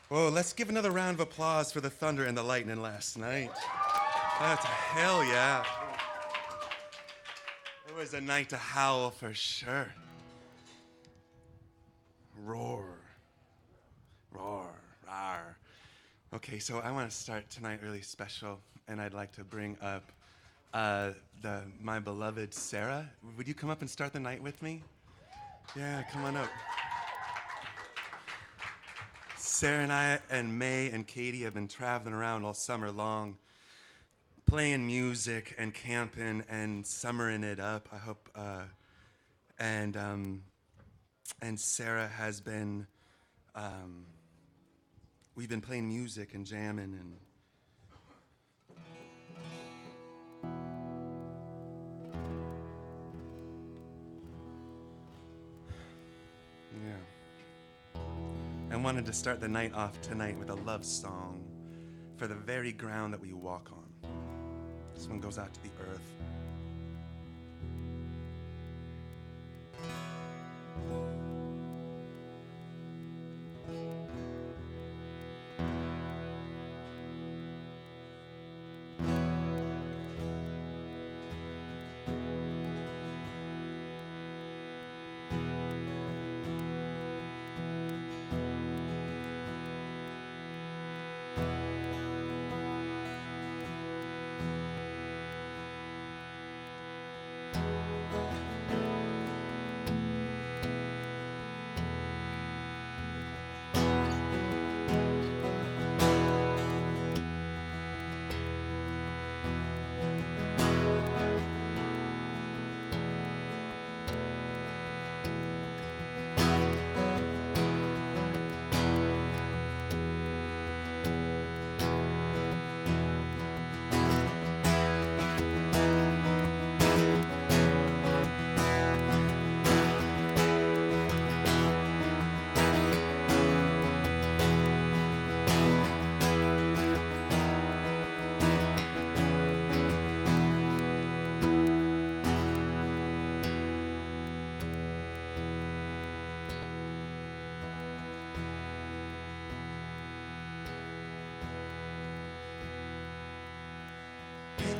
Whoa, let's give another round of applause for the thunder and the lightning last night. That's a hell yeah. It was a night to howl for sure. Roar. Roar. Rawr. Okay, so I want to start tonight really special, and I'd like to bring up my beloved Sarah. Would you come up and start the night with me? Yeah, come on up. Sarah and I and May and Katie have been traveling around all summer long, playing music and camping and summering it up. I hope, and Sarah has been, we've been playing music and jamming and. Yeah. I wanted to start the night off tonight with a love song for the very ground that we walk on. This one goes out to the earth.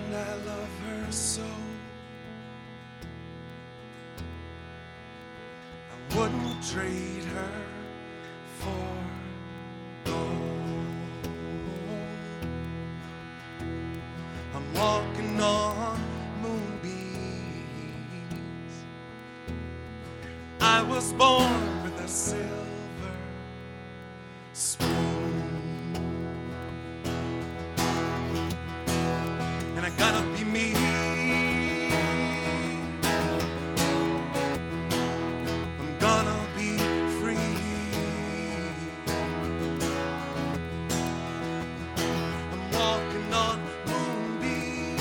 I love her so. I wouldn't trade her for gold. I'm walking on moonbeams. I was born with a silver spoon. I gotta be me. I'm gonna be free. I'm walking on moonbeams,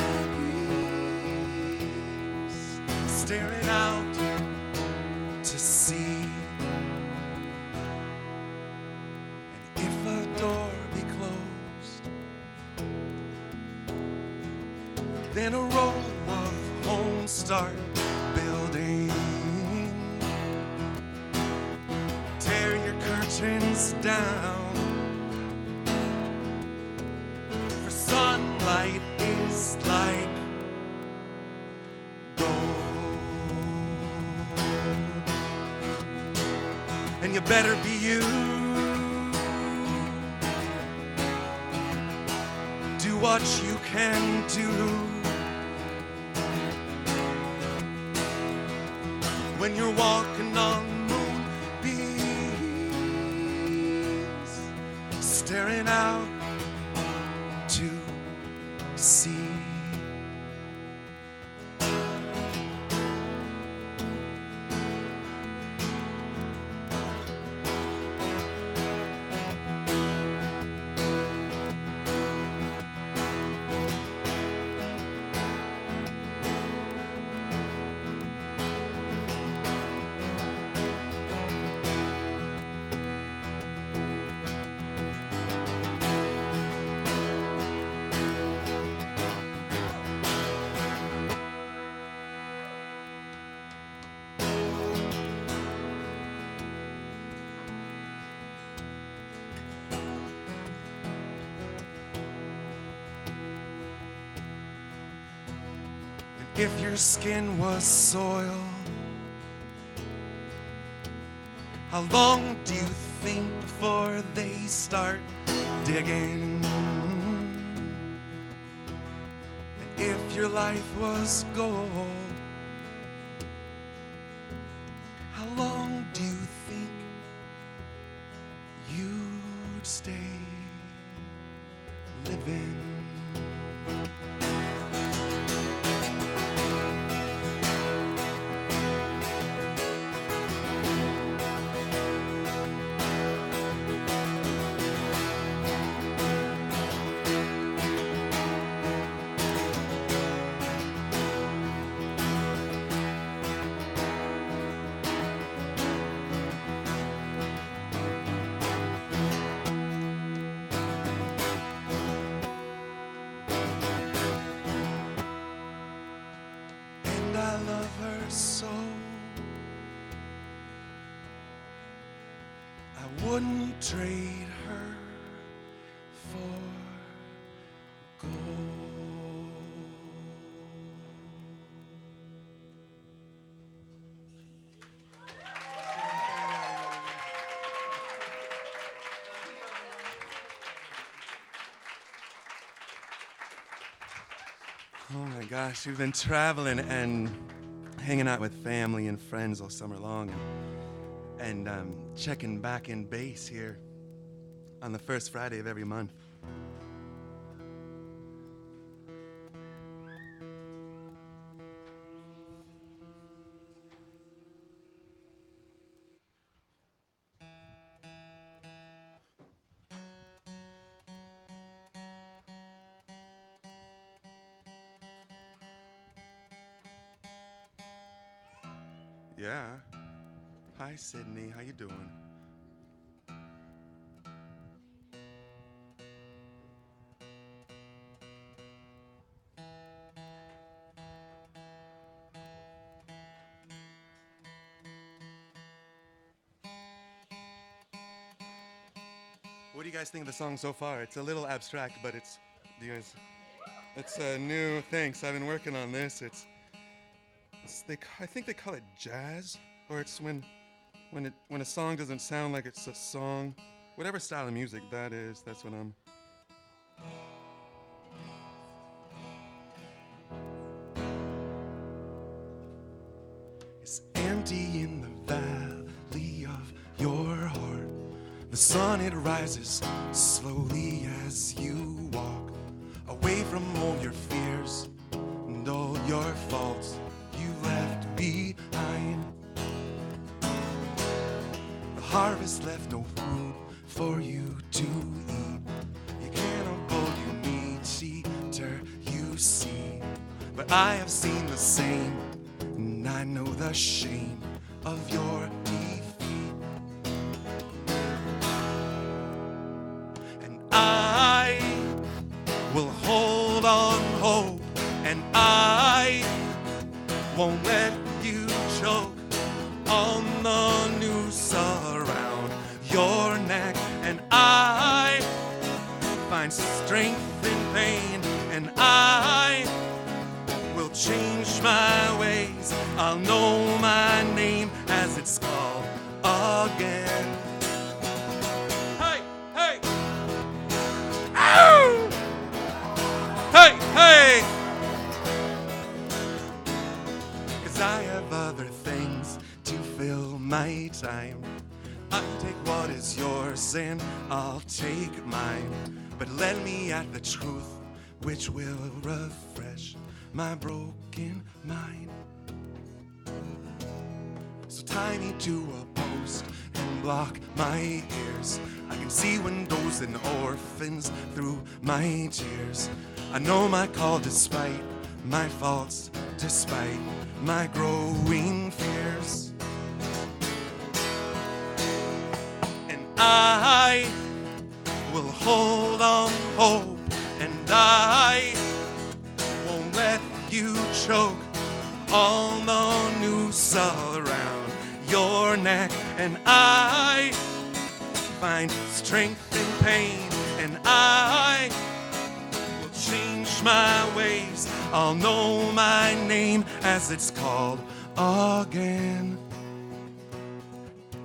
staring out to sea. And if a door be closed, then a row of homes start building. Tear your curtains down, for sunlight is like gold. And you better be you. Do what you can do. When you're walking on moonbeams, staring out to sea. if your skin was soil? How long do you think before they start digging? And if your life was gold, how long do you think you'd stay living? So I wouldn't trade her for gold. Oh my gosh, we've been traveling and hanging out with family and friends all summer long, and checking back in base here on the first Friday of every month. Yeah. Hi, Sydney. How you doing? What do you guys think of the song so far? It's a little abstract, but it's a new. Thanks. I've been working on this. I think they call it jazz, or it's when a song doesn't sound like it's a song. Whatever style of music that is, that's what I'm. It's empty in the valley of your heart. The sun, it rises slowly as you walk away from all your fears and all your faults you left behind. The harvest left no food for you to eat. You cannot hold you need cheater, you see. But I have seen the same, and I know the shame of your defeat. And I will hold on hope, and I won't let you choke on the noose around your neck. And I find strength in pain, and I will change my ways. I'll know my name as it's called again. Hey, hey! Ow! Hey, hey! 'Cause I have other things to fill my time. I'll take what is yours and I'll take mine. But let me at the truth which will refresh my broken mind. So tie me to a post and block my ears. I can see windows and orphans through my tears. I know my call despite my faults, despite my growing fears. And I will hold on hope, and I won't let you choke on the noose around your neck. And I find strength in pain, and I will change my ways, I'll know my name as it's called again.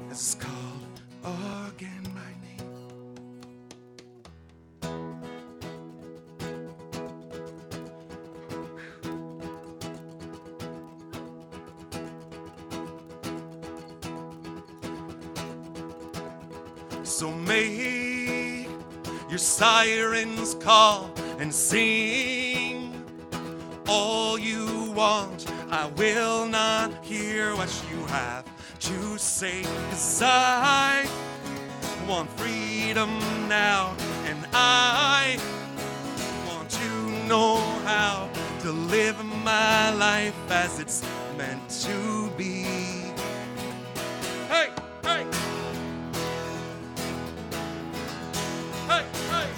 It's called again, my name. So make your sirens call and sing all you want. I will not hear what you have to say, 'cause I want freedom now, and I want to know how to live my life as it's meant to be. Hey, hey! Hey, hey!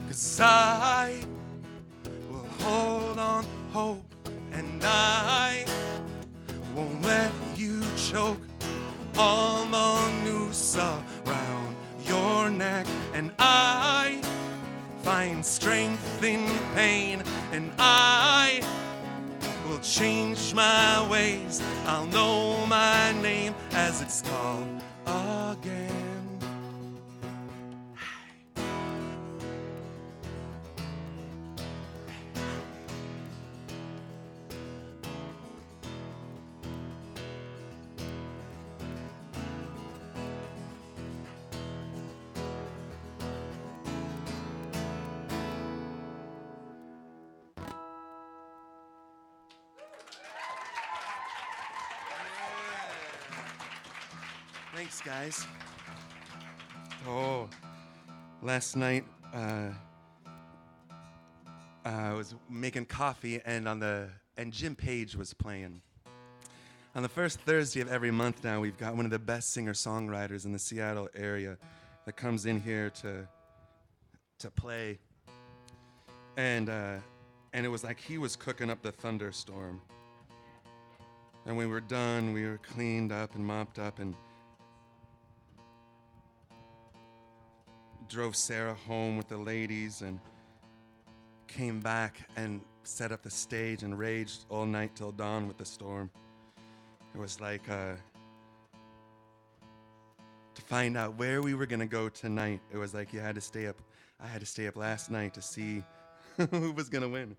'Cause I will hold on hope, and I won't let you choke all the noose around your neck. And I find strength in pain, and I will change my ways. I'll know my name as it's called again. Thanks, guys. Oh, last night I was making coffee, and Jim Page was playing. On the first Thursday of every month now, we've got one of the best singer-songwriters in the Seattle area that comes in here to play, and it was like he was cooking up the thunderstorm. And when we were done, we were cleaned up and mopped up and drove Sarah home with the ladies and came back and set up the stage and raged all night till dawn with the storm. It was like to find out where we were gonna go tonight. It was like you had to stay up. I had to stay up last night to see who was gonna win.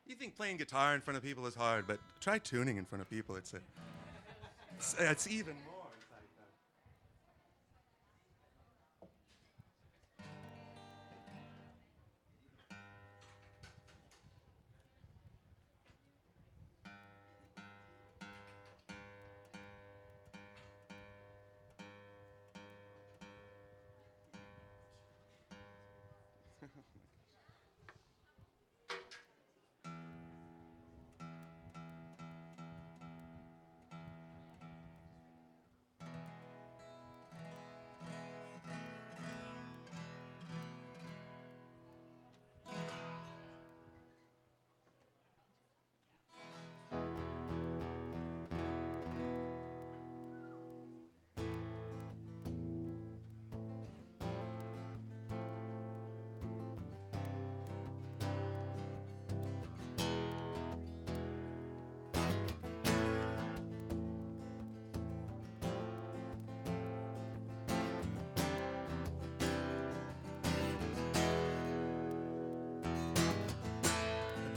You think playing guitar in front of people is hard, but try tuning in front of people. It's even more. It's like that.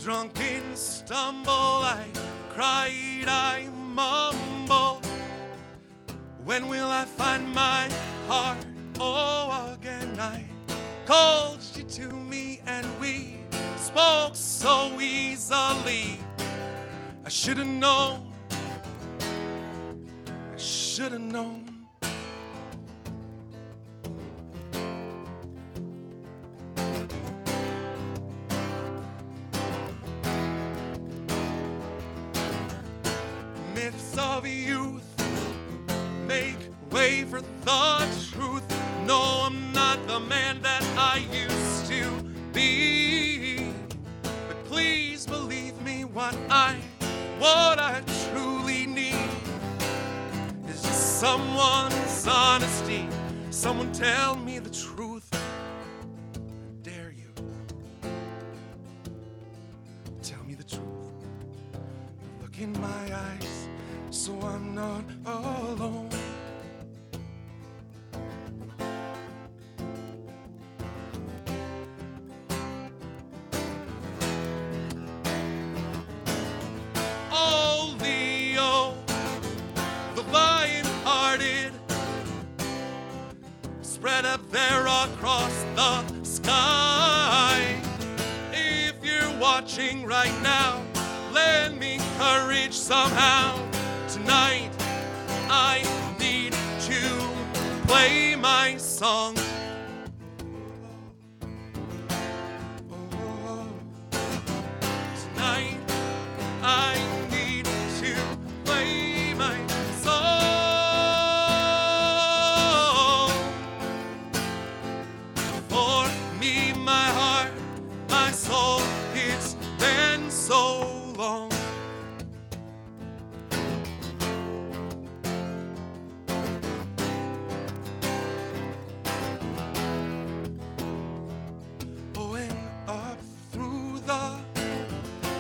drunken stumble, I cried, I mumble. When will I find my heart? Oh, again I called you to me and we spoke so easily. I should have known. I should have known. Myths of youth make way for the truth. No, I'm not the man that I used to be. But please believe me, what I truly need is just someone's honesty. Someone tell me the truth. I dare you. Tell me the truth. Look in my eyes, so I'm not alone. Oh, Leo, the lion-hearted, spread up there across the sky. If you're watching right now, lend me courage somehow. Tonight, I need to play my song. Tonight, I need to play my song. For me, my heart, my soul, it's been so long.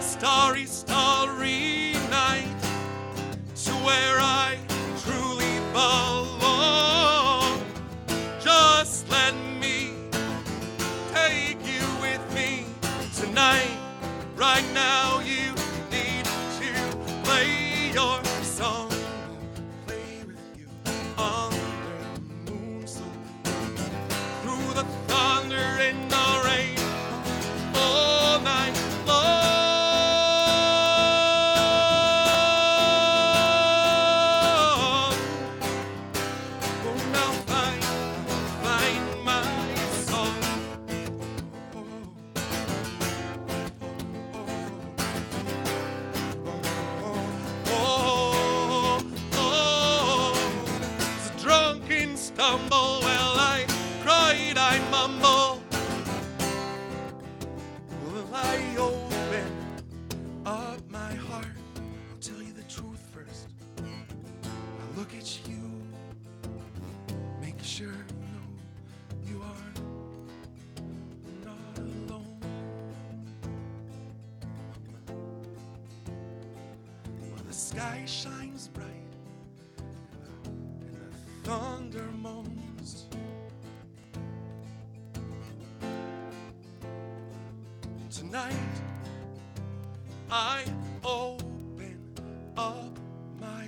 Starry, starry night, to where I truly belong. Just let me take you with me tonight. Right now you need to play your song. Play with you under the moon, so through the thunder and the rain, all night long. Stumble, well, I cried, I mumble. Will I open up my heart? I'll tell you the truth first. I'll look at you, make sure you know you are not alone. Well, the sky shines bright, thunder moans. Tonight, I open up my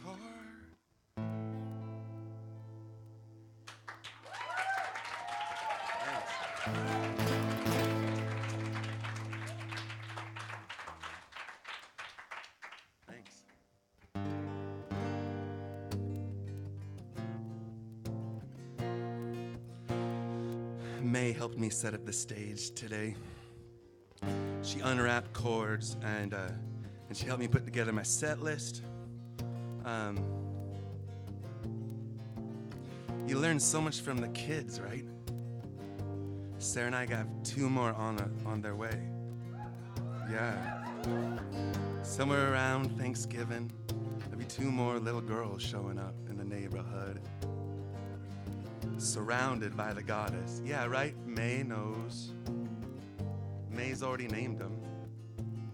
heart. Thanks. May helped me set up the stage today. She unwrapped chords and she helped me put together my set list. You learn so much from the kids, right? Sarah and I got 2 more on their way. Yeah. Somewhere around Thanksgiving, there'll be 2 more little girls showing up in the neighborhood. Surrounded by the goddess. Yeah, right? May knows. May's already named them.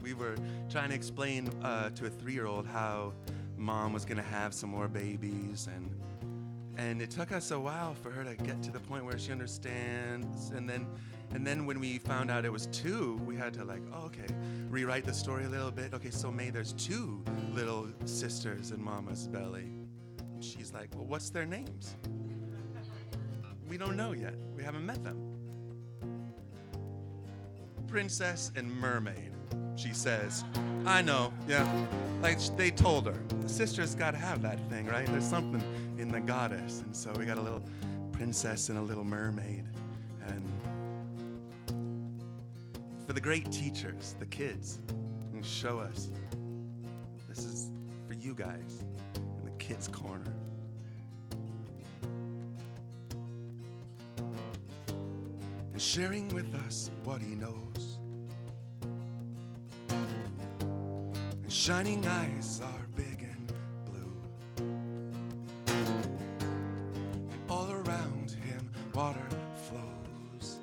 We were trying to explain to a 3-year-old how mom was gonna have some more babies, And it took us a while for her to get to the point where she understands. And then when we found out it was 2, we had to rewrite the story a little bit. Okay, so May, there's 2 little sisters in Mama's belly. And she's like, well, what's their names? We don't know yet. We haven't met them. Princess and Mermaid, she says. I know, yeah. Like they told her. The sisters gotta have that thing, right? There's something in the goddess. And so we got a little princess and a little mermaid. And for the great teachers, the kids, and show us. This is for you guys in the kids' corner. And sharing with us what he knows. And shining eyes are big and blue. And all around him water flows.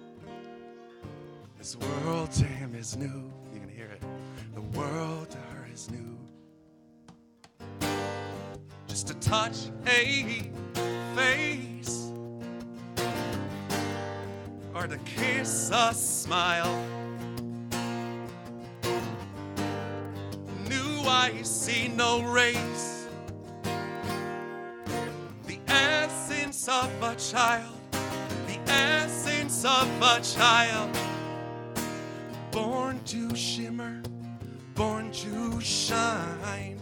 This world to him is new. You can hear it. The world to her is new. Just to touch a face, or to kiss a smile. New I see no race. The essence of a child. The essence of a child. Born to shimmer, born to shine,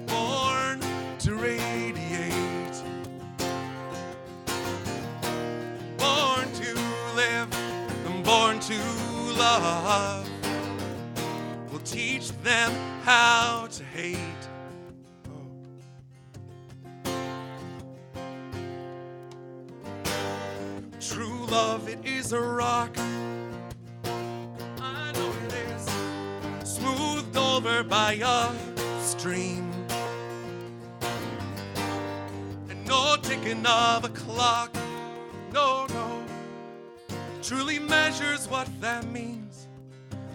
born to radiate, born to live, and born to love. We'll teach them how to hate. True love, it is a rock. Smoothed over by a stream, and no ticking of a clock, no, truly measures what that means,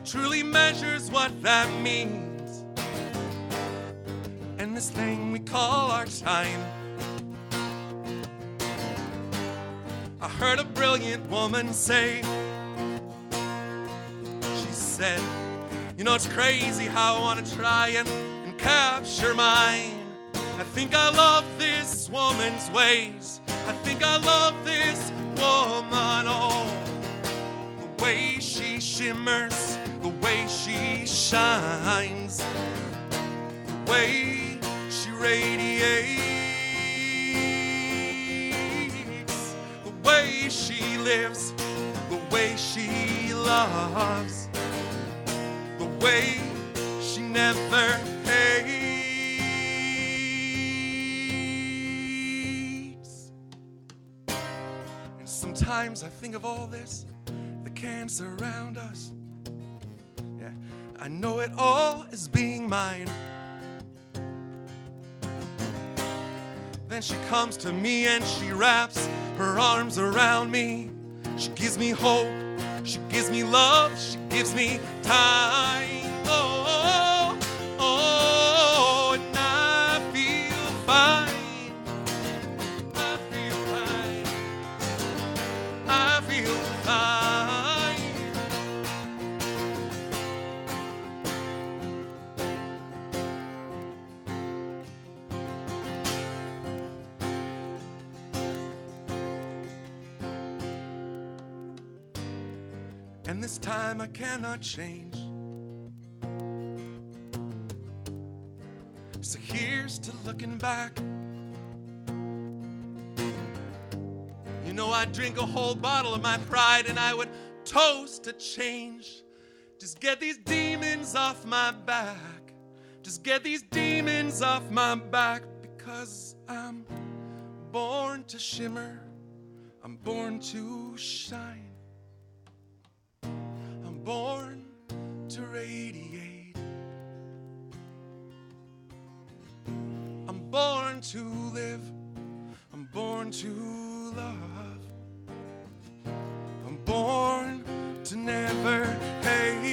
truly measures what that means. And this thing we call our time. I heard a brilliant woman say, she said, you know, it's crazy how I want to try and capture mine. I think I love this woman's ways. I think I love this woman, oh. The way she shimmers, the way she shines, the way she radiates, the way she lives, the way she loves. The way she never hates. And sometimes I think of all this that can surround us. Yeah, I know it all as being mine. Then she comes to me and she wraps her arms around me. She gives me hope. She gives me love, she gives me time. Oh, oh, and I feel fine. I feel fine. I feel fine. And this time I cannot change. So here's to looking back. You know, I'd drink a whole bottle of my pride and I would toast to change. Just get these demons off my back. Just get these demons off my back. Because I'm born to shimmer. I'm born to shine. I'm born to radiate. I'm born to live. I'm born to love. I'm born to never hate.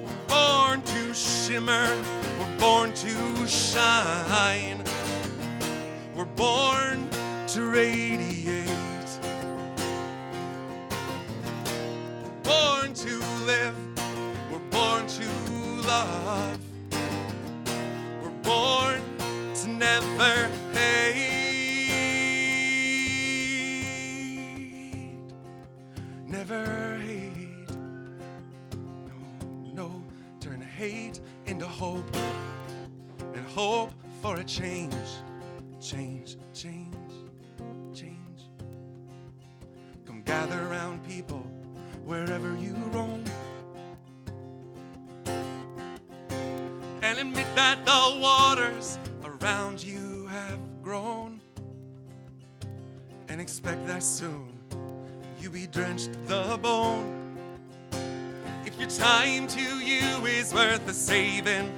We're born to shimmer. We're born to shine. We're born to radiate. Born to live. We're born to love. We're born to never hate. Never hate. No, no. Turn hate into hope. And hope for a change. Change, change, change. Come gather around people wherever you roam, and admit that the waters around you have grown, and expect that soon you'll be drenched to the bone. If your time to you is worth the saving,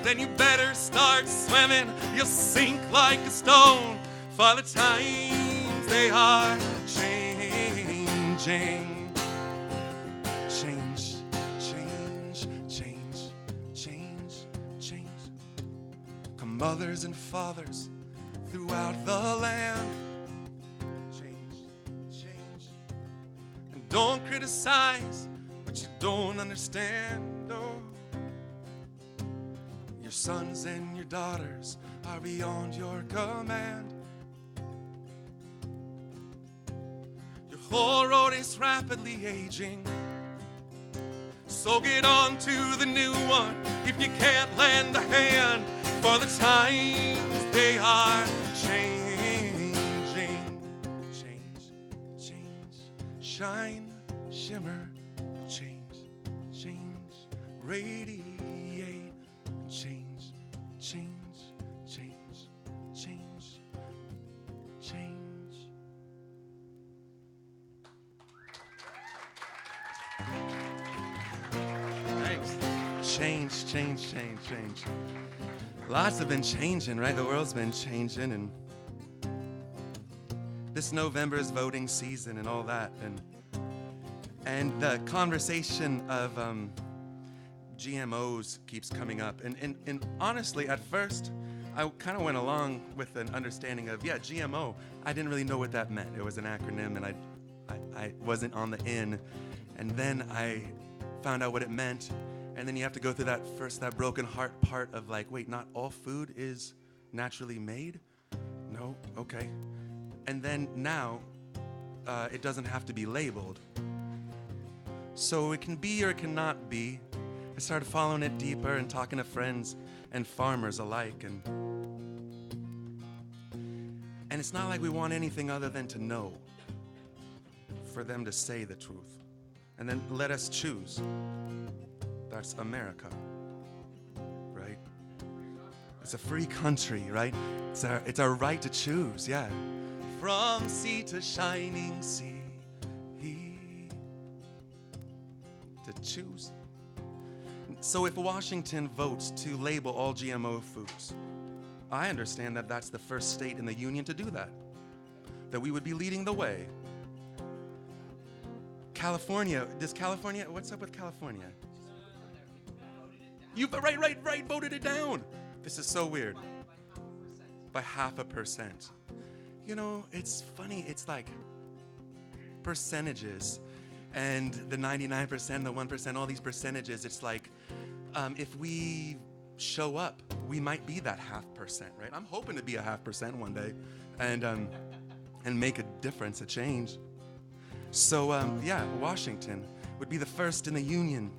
then you better start swimming. You'll sink like a stone, for the times they are changing. Change, change, change, change, change. Come mothers and fathers throughout the land. Change, change. And don't criticize what you don't understand. Oh. Your sons and your daughters are beyond your command. Your whole road is rapidly aging. So get on to the new one if you can't lend a hand, for the times they are changing. Change, change, shine, shimmer, change, change, radiate. Change, change, change, change, change. Thanks. Change, change, change, change. Lots have been changing, right? The world's been changing, and this November is voting season and all that, and the conversation of GMOs keeps coming up, and honestly, at first, I kind of went along with an understanding of, yeah, GMO. I didn't really know what that meant. It was an acronym, and I wasn't on the in, and then I found out what it meant, and then you have to go through that broken heart part of like, wait, not all food is naturally made? No, okay. And then now, it doesn't have to be labeled. So it can be or it cannot be. I started following it deeper and talking to friends and farmers alike, and it's not like we want anything other than to know, for them to say the truth, and then let us choose. That's America, right? It's a free country, right? It's our right to choose, yeah. From sea to shining sea, to choose. So if Washington votes to label all GMO foods, I understand that that's the first state in the union to do that we would be leading the way. California, what's up with California? You, right, voted it down. This is so weird. By 0.5%. You know, it's funny, it's like percentages. And the 99%, the 1%, all these percentages, it's like, if we show up, we might be that 0.5%, right? I'm hoping to be a 0.5% one day, and make a difference, a change. So, yeah, Washington would be the first in the union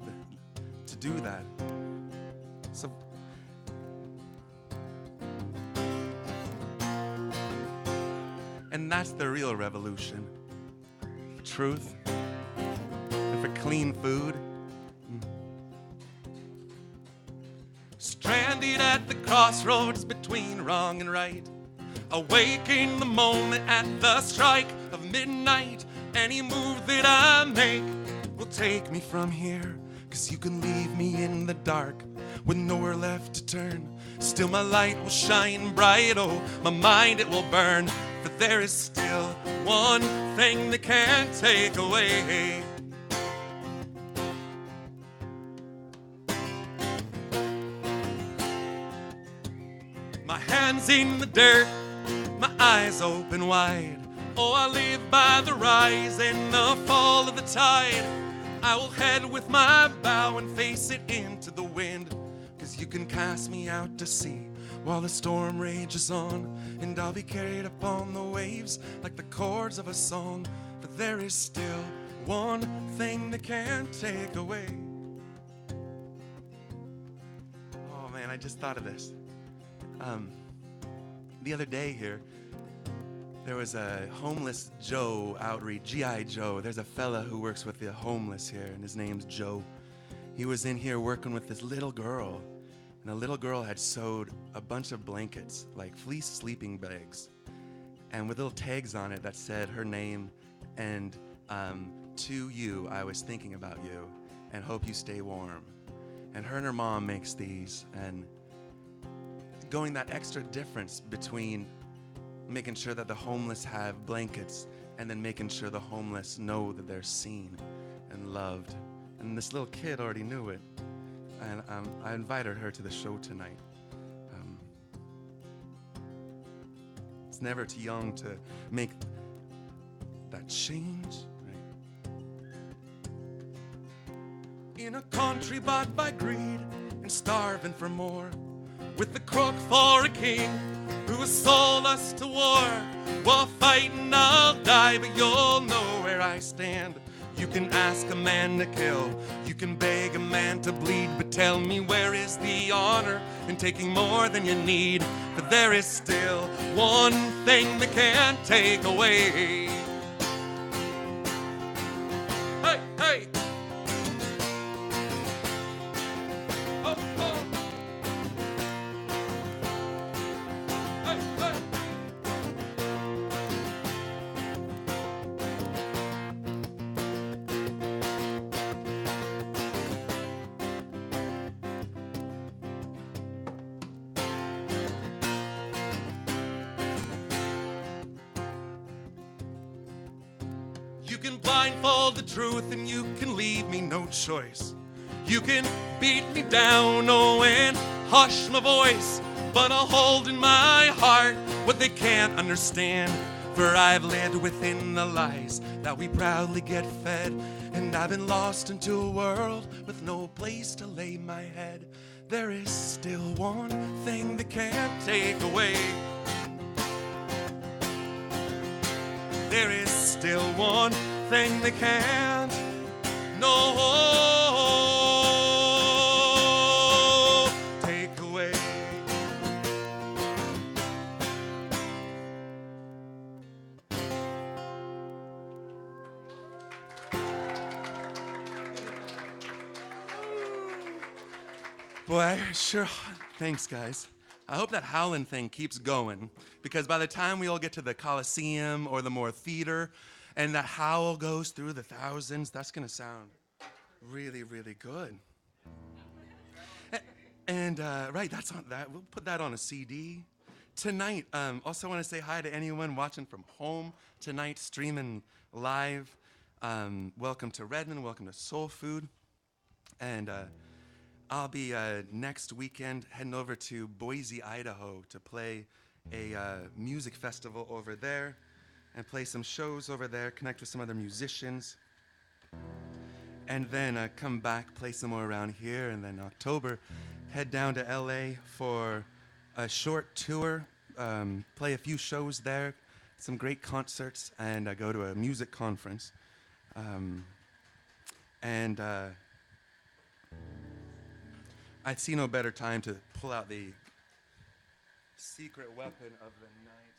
to do that. So, and that's the real revolution. Truth. For clean food. Stranded at the crossroads between wrong and right, awaking the moment at the strike of midnight. Any move that I make will take me from here, 'cause you can leave me in the dark with nowhere left to turn. Still my light will shine bright, oh, my mind it will burn, for there is still one thing that can't take away. My hands in the dirt, my eyes open wide. Oh, I live by the rise and the fall of the tide. I will head with my bow and face it into the wind. 'Cause you can cast me out to sea while the storm rages on, and I'll be carried upon the waves like the chords of a song. But there is still one thing that can't take away. Oh man, I just thought of this. The other day here, there was a homeless Joe outreach, G.I. Joe. There's a fella who works with the homeless here, and his name's Joe. He was in here working with this little girl, and the little girl had sewed a bunch of blankets, like fleece sleeping bags, and with little tags on it that said her name and to you, I was thinking about you and hope you stay warm. And her mom makes these, and going that extra difference between making sure that the homeless have blankets and then making sure the homeless know that they're seen and loved. And this little kid already knew it. And I invited her to the show tonight. It's never too young to make that change. In a country bought by greed and starving for more, with the crook for a king who has sold us to war. While fighting I'll die, but you'll know where I stand. You can ask a man to kill, you can beg a man to bleed, but tell me, where is the honor in taking more than you need? But there is still one thing that can't take away. Hey, hey! Oh, oh! Hey, hey! You can blindfold the truth and you can leave me no choice. You can beat me down, oh, and hush my voice, but I'll hold in my heart what they can't understand. For I've lived within the lies that we proudly get fed, and I've been lost into a world with no place to lay my head. There is still one thing that can't take away. There is still one thing that can't, no, take away. Boy, sure, thanks guys. I hope that howling thing keeps going, because by the time we all get to the Coliseum or the Moore Theater and that howl goes through the thousands, that's gonna sound really, really good. And right, that's on that. We'll put that on a CD. Tonight, also want to say hi to anyone watching from home tonight, streaming live. Welcome to Redmond, welcome to SoulFood. And I'll be next weekend heading over to Boise, Idaho to play a music festival over there and play some shows over there, connect with some other musicians. And then come back, play some more around here, and then October, head down to LA for a short tour, play a few shows there, some great concerts, and go to a music conference. I'd see no better time to pull out the secret weapon of the night.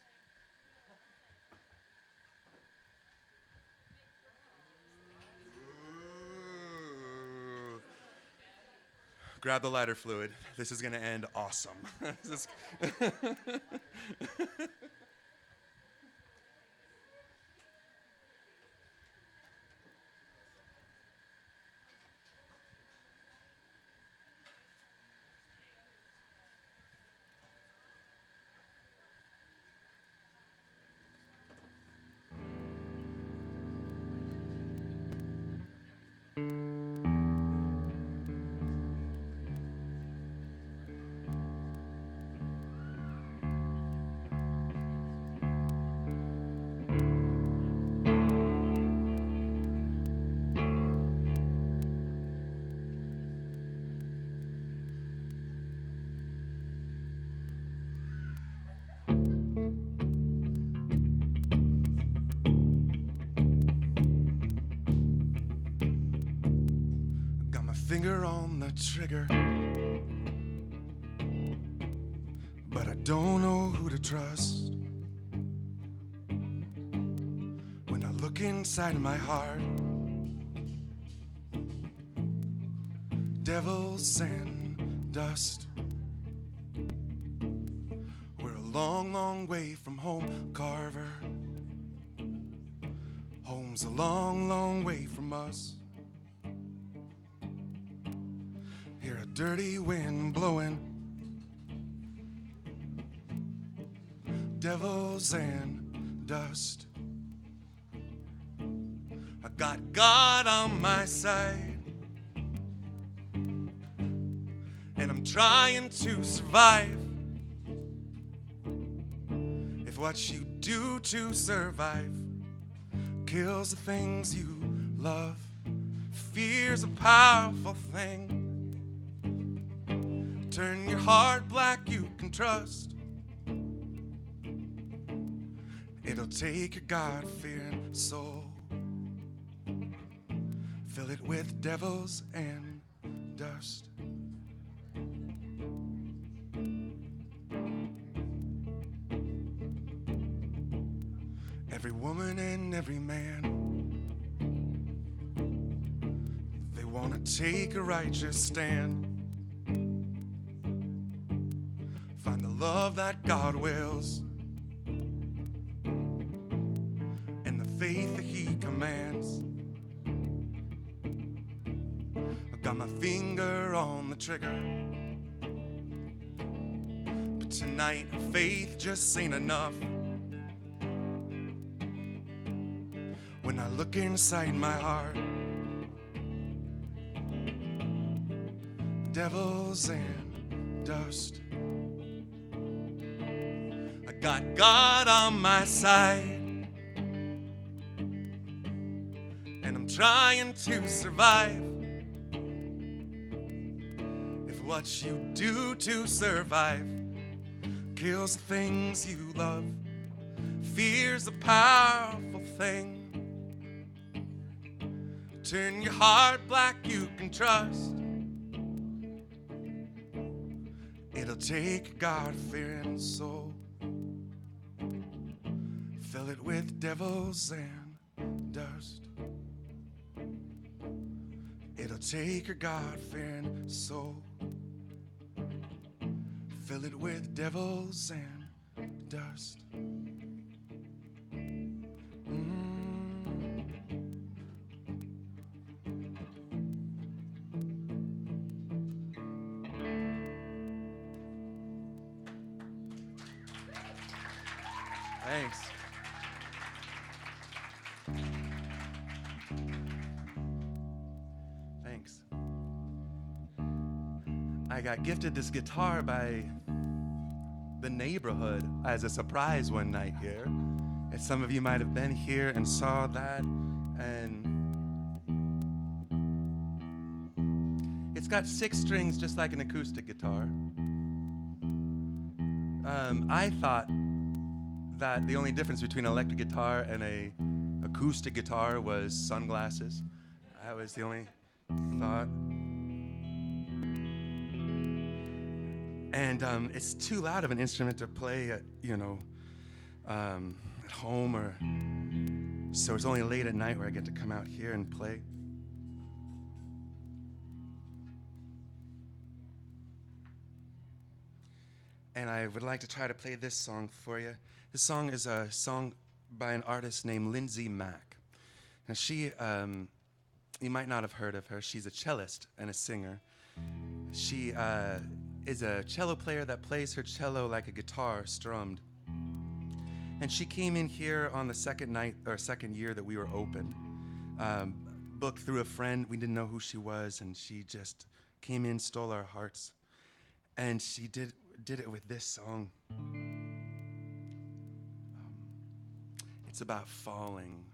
Ooh. Grab the lighter fluid. This is gonna end awesome. finger on the trigger, but I don't know who to trust. When I look inside my heart, devils and dust. We're a long, long way from home, Carver. Home's a long, long way from us. Hear a dirty wind blowing, devils and dust. I got God on my side, and I'm trying to survive. If what you do to survive kills the things you love, fear's a powerful thing. Turn your heart black, you can trust. It'll take your God-fearing soul, fill it with devils and dust. Every woman and every man, they want to take a righteous stand. Find the love that God wills and the faith that He commands. I've got my finger on the trigger, but tonight faith just ain't enough. When I look inside my heart, devils and dust. I got God on my side, and I'm trying to survive. If what you do to survive kills the things you love, fear's a powerful thing. Turn your heart black, you can trust. It'll take a God-fearing soul, fill it with devils and dust. It'll take a God-fearing soul, fill it with devils and dust. Thanks. Thanks. I got gifted this guitar by the neighborhood as a surprise one night here. And some of you might have been here and saw that. And it's got 6 strings just like an acoustic guitar. I thought that the only difference between an electric guitar and a acoustic guitar was sunglasses. That was the only thought. And it's too loud of an instrument to play at, at home, or so it's only late at night where I get to come out here and play. And I would like to try to play this song for you. This song is a song by an artist named Lindsay Mack. Now she, you might not have heard of her. She's a cellist and a singer. She is a cello player that plays her cello like a guitar strummed. And she came in here on the second year that we were open, booked through a friend. We didn't know who she was, and she just came in, stole our hearts. And she did it with this song. It's about falling,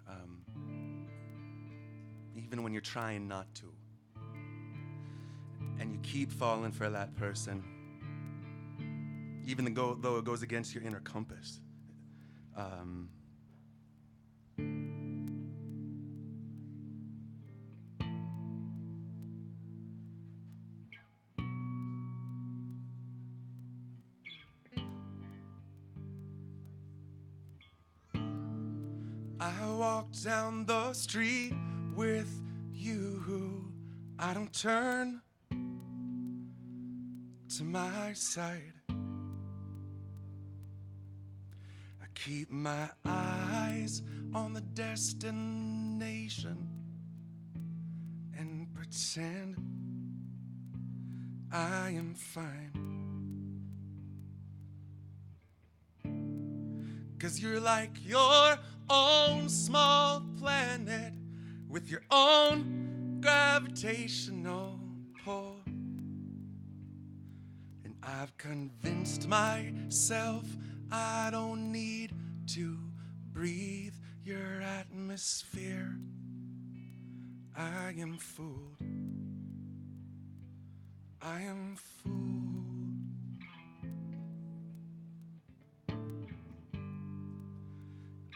even when you're trying not to. And you keep falling for that person, even though it goes against your inner compass. I walk down the street with you. I don't turn to my side. I keep my eyes on the destination and pretend I am fine. 'Cause you're like your own small planet with your own gravitational pull. And I've convinced myself I don't need to breathe your atmosphere. I am fooled. I am fooled.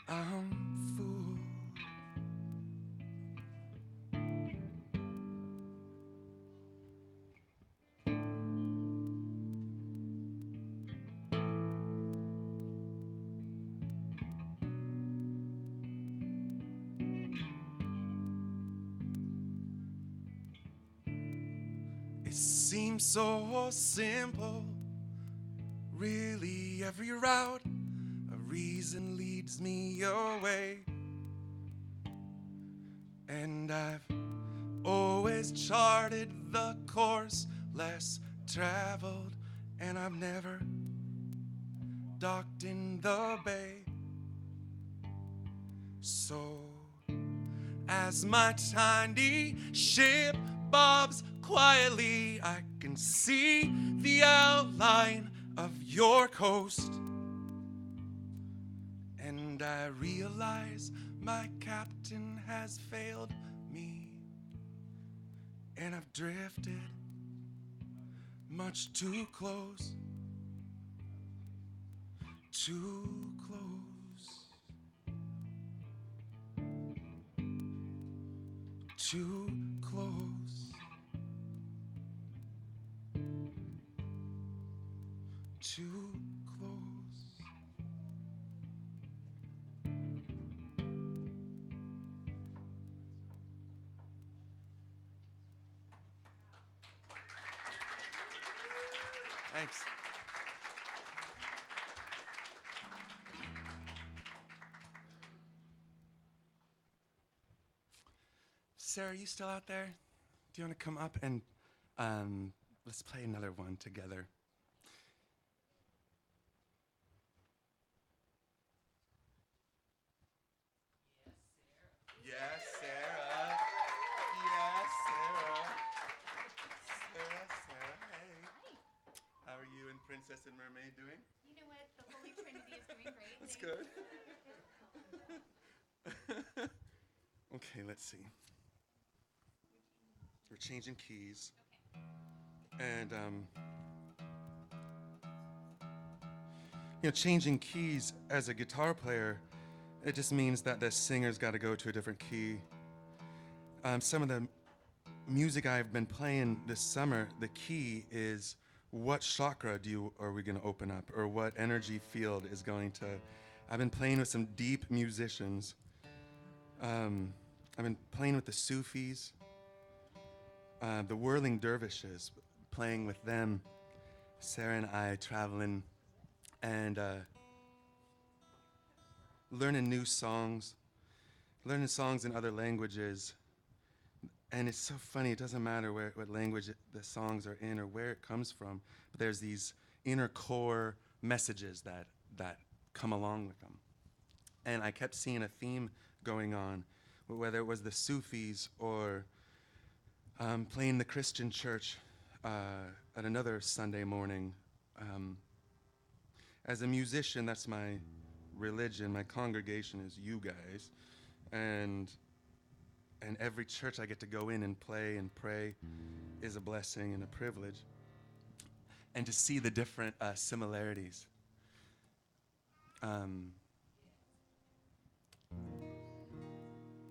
I'm fooled. It seems so simple. Really, every route, a reason leads me your way. And I've always charted the course less traveled, and I've never docked in the bay. So as my tiny ship bobs quietly, I can see the outline of your coast. And I realize my captain has failed me, and I've drifted much too close, too close, too close, too close. Thanks. Sarah, are you still out there? Do you want to come up and let's play another one together? Yes, Sarah. Yes, Sarah. Sarah, hey. Hi. How are you and Princess and Mermaid doing? You know what? The Holy Trinity is doing great. That's Thanks. good. Okay, let's see. We're changing keys. And, changing keys as a guitar player, it just means that the singer's got to go to a different key. Some of the music I've been playing this summer, the key is what chakra are we going to open up, or what energy field is going to. I've been playing with some deep musicians. I've been playing with the Sufis, the whirling dervishes, playing with them. Sarah and I traveling and learning new songs, learning songs in other languages. And it's so funny, it doesn't matter what language the songs are in or where it comes from, but there's these inner core messages that come along with them. And I kept seeing a theme going on, whether it was the Sufis or playing the Christian church at another Sunday morning. As a musician, that's my religion. My congregation is you guys. And every church I get to go in and play and pray is a blessing and a privilege. And to see the different similarities.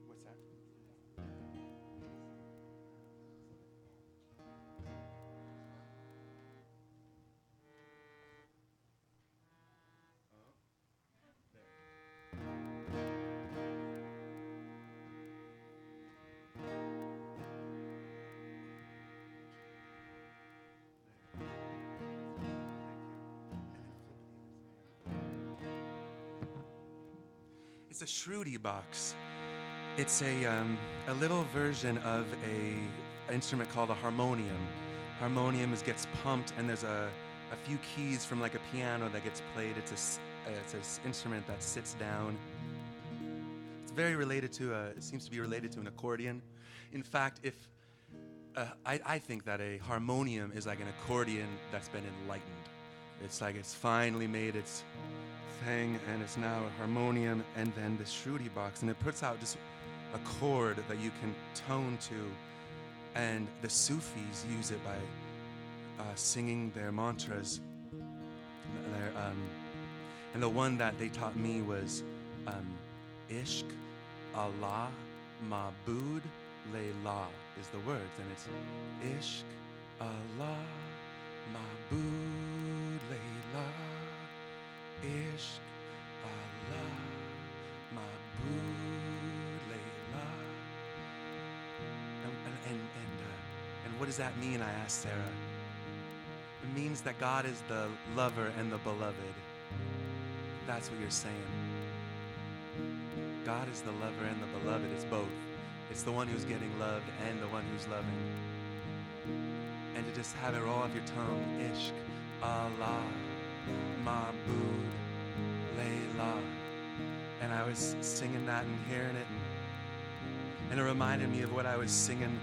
What's that? It's a Shruti box. It's a little version of a instrument called a harmonium. Harmonium gets pumped, and there's a few keys from like a piano that gets played. It's an instrument that sits down. It's very related to it seems to be related to an accordion. In fact, if I think that a harmonium is like an accordion that's been enlightened. It's like it's finally made its thing, and it's now a harmonium, and then the Shruti box, and it puts out just a chord that you can tone to, and the Sufis use it by singing their mantras. And the one that they taught me was Ishq, Allah, Ma'bud, Layla is the words, and it's Ishq, Allah, Ma'bud, Layla, Ishq, Allah, Ma'bud, Layla. And what does that mean, I asked Sarah. It means that God is the lover and the beloved. That's what you're saying. God is the lover and the beloved. It's both. It's the one who's getting loved and the one who's loving. And to just have it roll off your tongue, Ishq, Allah, Ma'bud, Layla. And I was singing that and hearing it, and it reminded me of what I was singing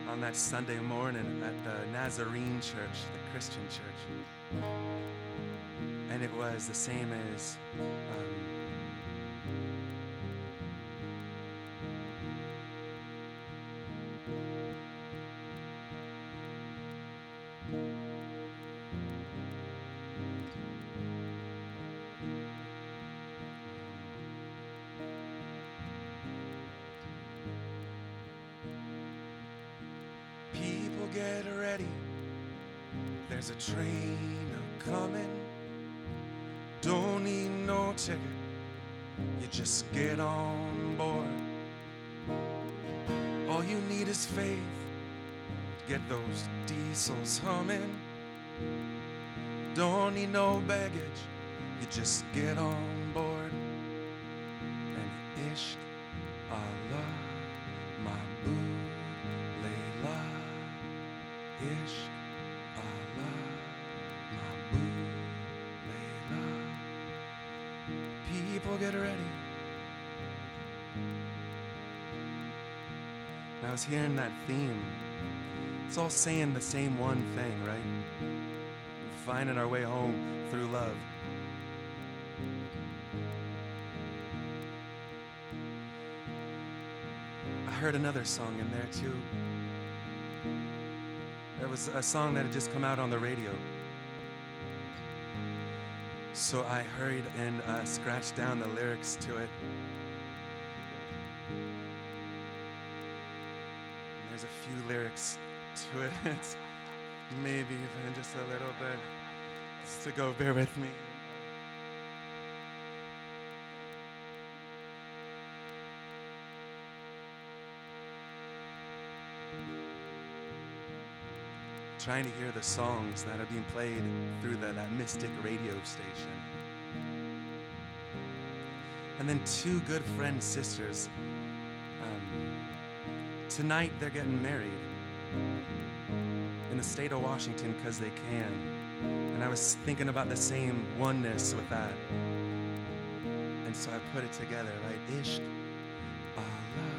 on that Sunday morning at the Nazarene church, the Christian church. And it was the same as people get ready. There's a train a-coming. Don't need no ticket. You just get on board. All you need is faith to get those diesels humming. Don't need no baggage. You just get on board. And Ishq, Allah, Ma'bud, Layla. Ishq, Allah, Ma'bud, Layla. People get ready. And I was hearing that theme. It's all saying the same one thing, right? Finding our way home through love. I heard another song in there too. There was a song that had just come out on the radio. So I hurried and scratched down the lyrics to it. And there's a few lyrics to it. Maybe even just a little bit. Just to go, bear with me. Trying to hear the songs that are being played through that mystic radio station. And then two good friend sisters. Tonight they're getting married in the state of Washington because they can. And I was thinking about the same oneness with that. And so I put it together, right? Ishq, Allah,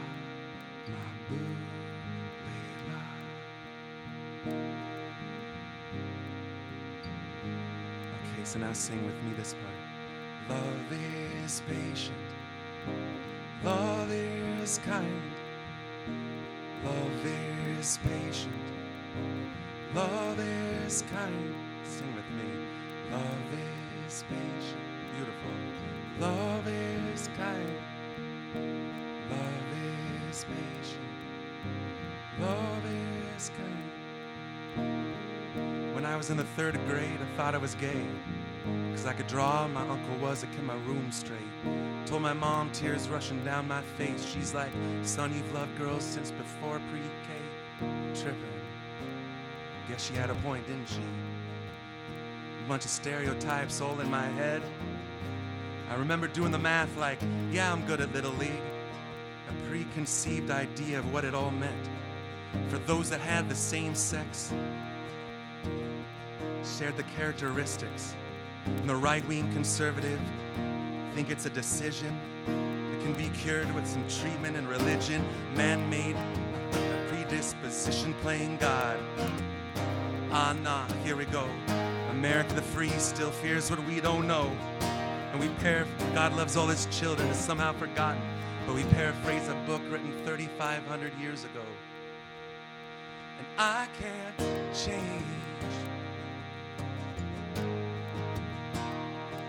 Ma'bud, Layla. Okay, so now sing with me this part. Love is patient. Love is kind. Love is patient. Love is kind. Sing with me. Love is patient. Beautiful. Love is kind. Love is patient. Love is kind. When I was in the 3rd grade, I thought I was gay. Cause I could draw, my uncle was, I kept my room straight. Told my mom, tears rushing down my face. She's like, son, you've loved girls since before pre-K. Tripping. Guess she had a point, didn't she? A bunch of stereotypes all in my head. I remember doing the math like, yeah, I'm good at Little League. A preconceived idea of what it all meant. For those that had the same sex, shared the characteristics. And the right-wing conservative think it's a decision that can be cured with some treatment and religion, man-made, a predisposition playing God. Ah, nah, here we go. America the free still fears what we don't know. And we God loves all his children is somehow forgotten. But we paraphrase a book written 3,500 years ago. And I can't change.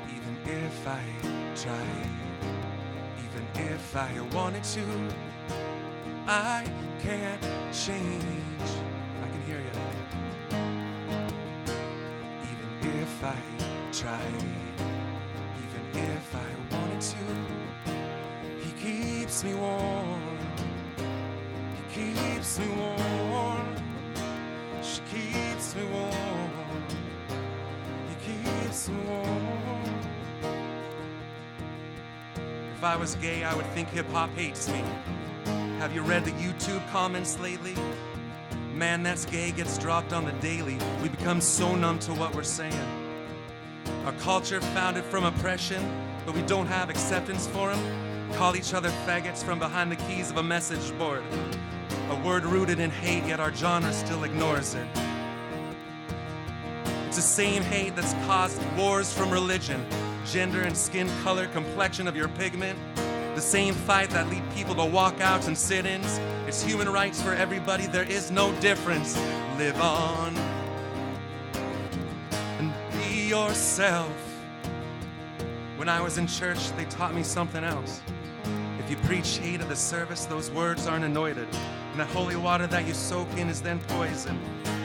Even if I tried, even if I wanted to, I can't change. I can hear you. Even if I tried, even if I wanted to, he keeps me warm. He keeps me warm. She keeps me warm. He keeps me warm. If I was gay, I would think hip-hop hates me. Have you read the YouTube comments lately? Man, that's gay gets dropped on the daily. We become so numb to what we're saying. Our culture founded from oppression, but we don't have acceptance for them. Call each other faggots from behind the keys of a message board. A word rooted in hate, yet our genre still ignores it. It's the same hate that's caused wars from religion, gender and skin color, complexion of your pigment. The same fight that lead people to walkouts and sit-ins. It's human rights for everybody, there is no difference. Live on and be yourself. When I was in church, they taught me something else. If you preach hate at the service, those words aren't anointed. And the holy water that you soak in is then poison.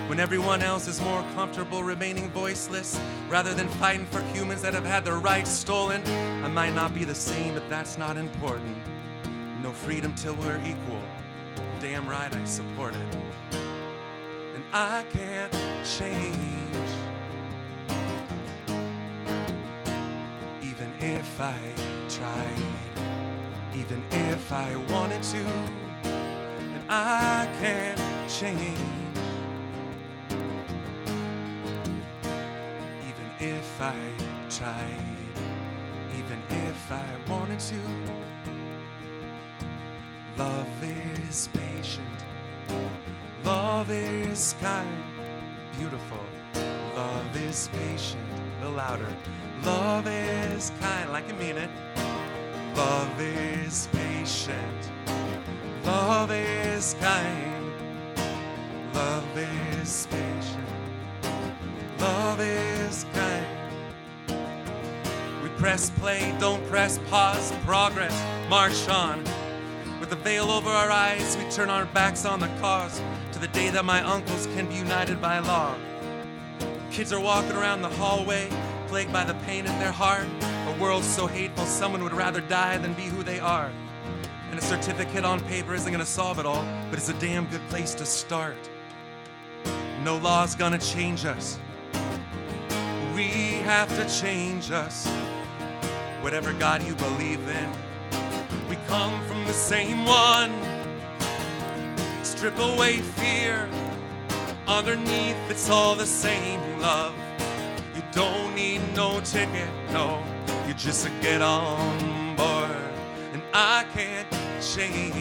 When everyone else is more comfortable remaining voiceless, rather than fighting for humans that have had their rights stolen, I might not be the same, but that's not important. No freedom till we're equal. Damn right I support it. And I can't change. Even if I tried, even if I wanted to, and I can't change. Even if I tried, even if I wanted to. Love is patient, love is kind, beautiful. Love is patient, a little louder. Love is kind, like you mean it. Love is patient, love is kind, love is patient, love is kind. We press play, don't press pause, progress, march on. With the veil over our eyes, we turn our backs on the cause to the day that my uncles can be united by law. Kids are walking around the hallway, plagued by the pain in their heart. A world so hateful, someone would rather die than be who they are. And a certificate on paper isn't gonna solve it all, but it's a damn good place to start. No law's gonna change us. We have to change us. Whatever God you believe in, we come from the same one. Strip away fear. Underneath it's all the same love. You don't need no ticket, no. You just get on board. And I can't change.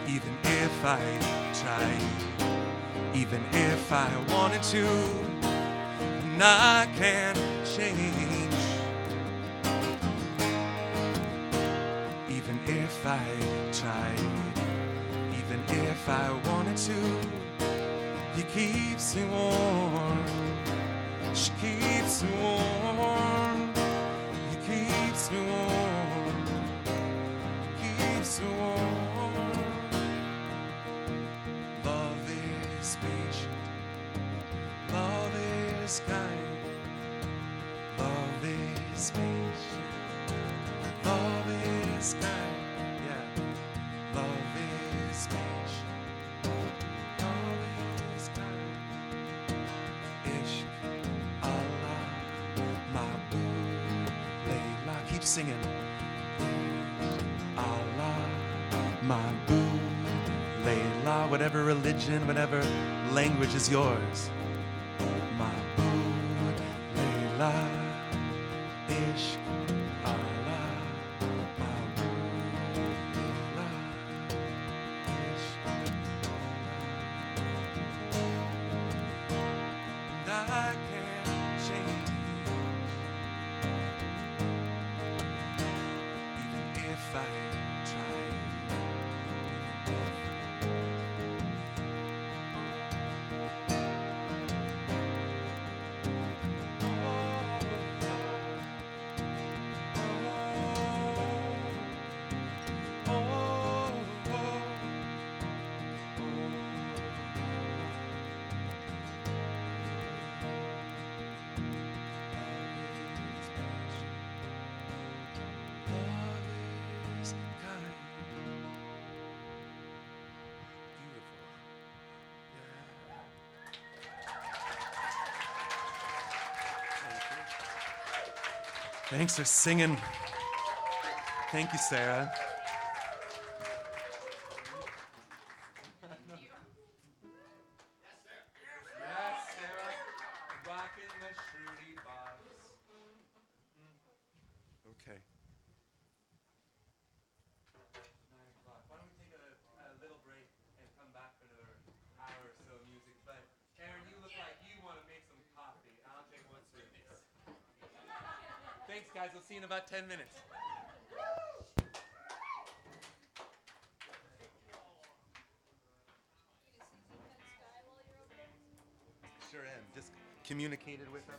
Even if I tried, even if I wanted to, and I can't change. Even if I tried, even if I wanted to, he keeps me warm. She keeps me warm. He keeps me warm. He keeps me warm. Love is patient. Love is kind. Love is patient. Love is kind. Yeah. Love is patient. Love is kind. Ishq Allah. singing. Allah, Ma'bud, Layla, whatever religion, whatever language is yours. Ma'bud, Layla, Ishq, Allah, Ma'bud, Layla, Ishq, Allah. I can't change, even if I tried. Thanks for singing. Thank you, Sarah. Yes, Sarah. Rocking the Shruti box. Okay. 9 o'clock. Why don't we take a little break and come back for another hour or so of music? But Aaron, you look like you want to make some coffee. I'll take one sip. Thanks, guys. We'll see you in about 10 minutes. Sure am. Just communicated with them.